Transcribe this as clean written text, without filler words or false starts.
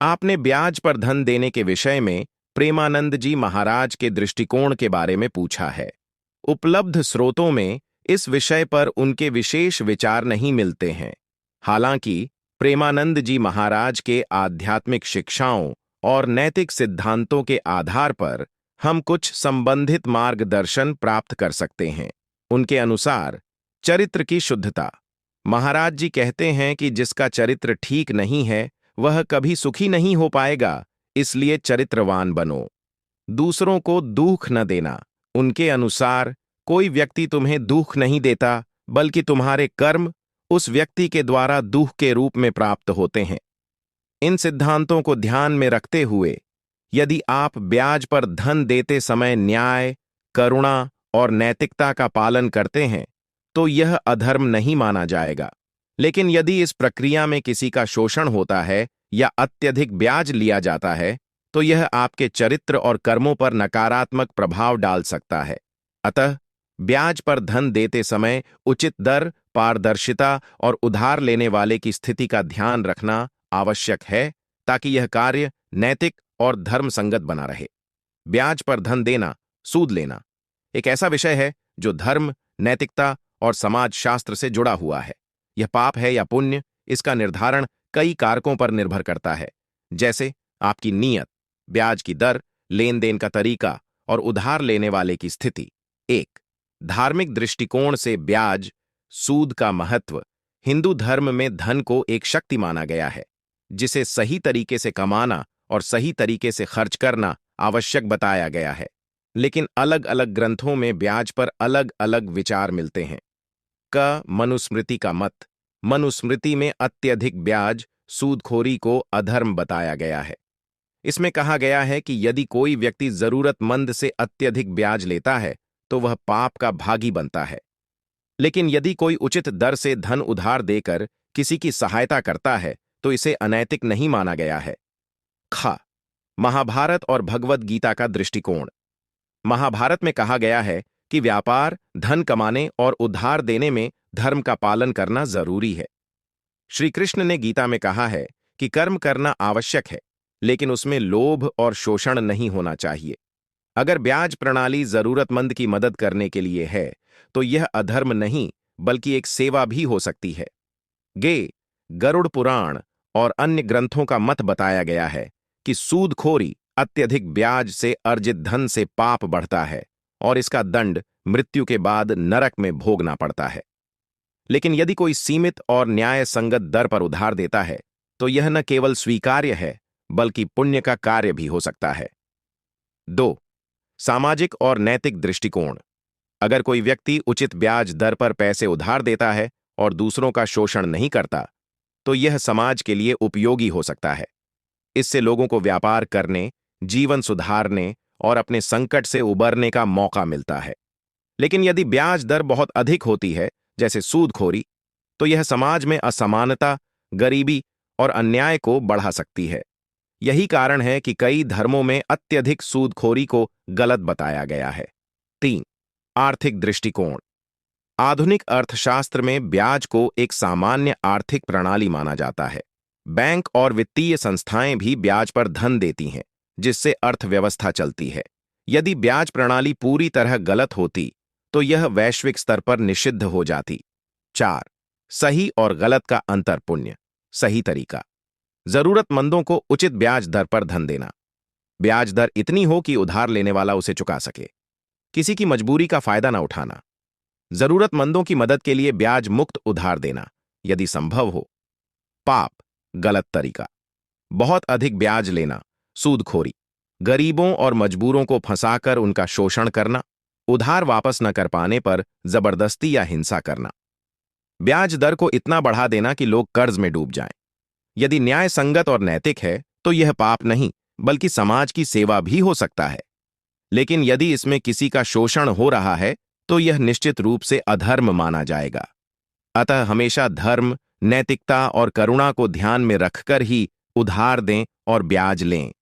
आपने ब्याज पर धन देने के विषय में प्रेमानंद जी महाराज के दृष्टिकोण के बारे में पूछा है। उपलब्ध स्रोतों में इस विषय पर उनके विशेष विचार नहीं मिलते हैं। हालांकि प्रेमानंद जी महाराज के आध्यात्मिक शिक्षाओं और नैतिक सिद्धांतों के आधार पर हम कुछ संबंधित मार्गदर्शन प्राप्त कर सकते हैं। उनके अनुसार चरित्र की शुद्धता। महाराज जी कहते हैं कि जिसका चरित्र ठीक नहीं है वह कभी सुखी नहीं हो पाएगा, इसलिए चरित्रवान बनो। दूसरों को दुख न देना। उनके अनुसार कोई व्यक्ति तुम्हें दुख नहीं देता, बल्कि तुम्हारे कर्म उस व्यक्ति के द्वारा दुख के रूप में प्राप्त होते हैं। इन सिद्धांतों को ध्यान में रखते हुए यदि आप ब्याज पर धन देते समय न्याय, करुणा और नैतिकता का पालन करते हैं तो यह अधर्म नहीं माना जाएगा। लेकिन यदि इस प्रक्रिया में किसी का शोषण होता है या अत्यधिक ब्याज लिया जाता है तो यह आपके चरित्र और कर्मों पर नकारात्मक प्रभाव डाल सकता है। अतः ब्याज पर धन देते समय उचित दर, पारदर्शिता और उधार लेने वाले की स्थिति का ध्यान रखना आवश्यक है ताकि यह कार्य नैतिक और धर्म संगत बना रहे। ब्याज पर धन देना, सूद लेना एक ऐसा विषय है जो धर्म, नैतिकता और समाज शास्त्र से जुड़ा हुआ है। यह पाप है या पुण्य, इसका निर्धारण कई कारकों पर निर्भर करता है, जैसे आपकी नीयत, ब्याज की दर, लेन देन का तरीका और उधार लेने वाले की स्थिति। एक, धार्मिक दृष्टिकोण से ब्याज, सूद का महत्व। हिंदू धर्म में धन को एक शक्ति माना गया है जिसे सही तरीके से कमाना और सही तरीके से खर्च करना आवश्यक बताया गया है। लेकिन अलग अलग ग्रंथों में ब्याज पर अलग अलग विचार मिलते हैं। मनुस्मृति का मत। मनुस्मृति में अत्यधिक ब्याज, सूदखोरी को अधर्म बताया गया है। इसमें कहा गया है कि यदि कोई व्यक्ति जरूरतमंद से अत्यधिक ब्याज लेता है तो वह पाप का भागी बनता है। लेकिन यदि कोई उचित दर से धन उधार देकर किसी की सहायता करता है तो इसे अनैतिक नहीं माना गया है। महाभारत और भगवद गीता का दृष्टिकोण। महाभारत में कहा गया है कि व्यापार, धन कमाने और उधार देने में धर्म का पालन करना जरूरी है। श्री कृष्ण ने गीता में कहा है कि कर्म करना आवश्यक है, लेकिन उसमें लोभ और शोषण नहीं होना चाहिए। अगर ब्याज प्रणाली जरूरतमंद की मदद करने के लिए है तो यह अधर्म नहीं बल्कि एक सेवा भी हो सकती है। गरुड़ पुराण और अन्य ग्रंथों का मत बताया गया है कि सूदखोरी, अत्यधिक ब्याज से अर्जित धन से पाप बढ़ता है और इसका दंड मृत्यु के बाद नरक में भोगना पड़ता है। लेकिन यदि कोई सीमित और न्याय संगत दर पर उधार देता है तो यह न केवल स्वीकार्य है बल्कि पुण्य का कार्य भी हो सकता है। 2, सामाजिक और नैतिक दृष्टिकोण। अगर कोई व्यक्ति उचित ब्याज दर पर पैसे उधार देता है और दूसरों का शोषण नहीं करता तो यह समाज के लिए उपयोगी हो सकता है। इससे लोगों को व्यापार करने, जीवन सुधारने और अपने संकट से उबरने का मौका मिलता है। लेकिन यदि ब्याज दर बहुत अधिक होती है, जैसे सूदखोरी, तो यह समाज में असमानता, गरीबी और अन्याय को बढ़ा सकती है। यही कारण है कि कई धर्मों में अत्यधिक सूदखोरी को गलत बताया गया है। 3, आर्थिक दृष्टिकोण। आधुनिक अर्थशास्त्र में ब्याज को एक सामान्य आर्थिक प्रणाली माना जाता है। बैंक और वित्तीय संस्थाएं भी ब्याज पर धन देती हैं, जिससे अर्थव्यवस्था चलती है। यदि ब्याज प्रणाली पूरी तरह गलत होती तो यह वैश्विक स्तर पर निषिद्ध हो जाती। 4, सही और गलत का अंतर। पुण्य, सही तरीका। जरूरतमंदों को उचित ब्याज दर पर धन देना। ब्याज दर इतनी हो कि उधार लेने वाला उसे चुका सके। किसी की मजबूरी का फायदा न उठाना। जरूरतमंदों की मदद के लिए ब्याज मुक्त उधार देना यदि संभव हो। पाप, गलत तरीका। बहुत अधिक ब्याज लेना, सूदखोरी। गरीबों और मजबूरों को फंसाकर उनका शोषण करना। उधार वापस न कर पाने पर जबरदस्ती या हिंसा करना। ब्याज दर को इतना बढ़ा देना कि लोग कर्ज में डूब जाएं। यदि न्याय संगत और नैतिक है तो यह पाप नहीं बल्कि समाज की सेवा भी हो सकता है। लेकिन यदि इसमें किसी का शोषण हो रहा है तो यह निश्चित रूप से अधर्म माना जाएगा। अतः हमेशा धर्म, नैतिकता और करुणा को ध्यान में रखकर ही उधार दें और ब्याज लें।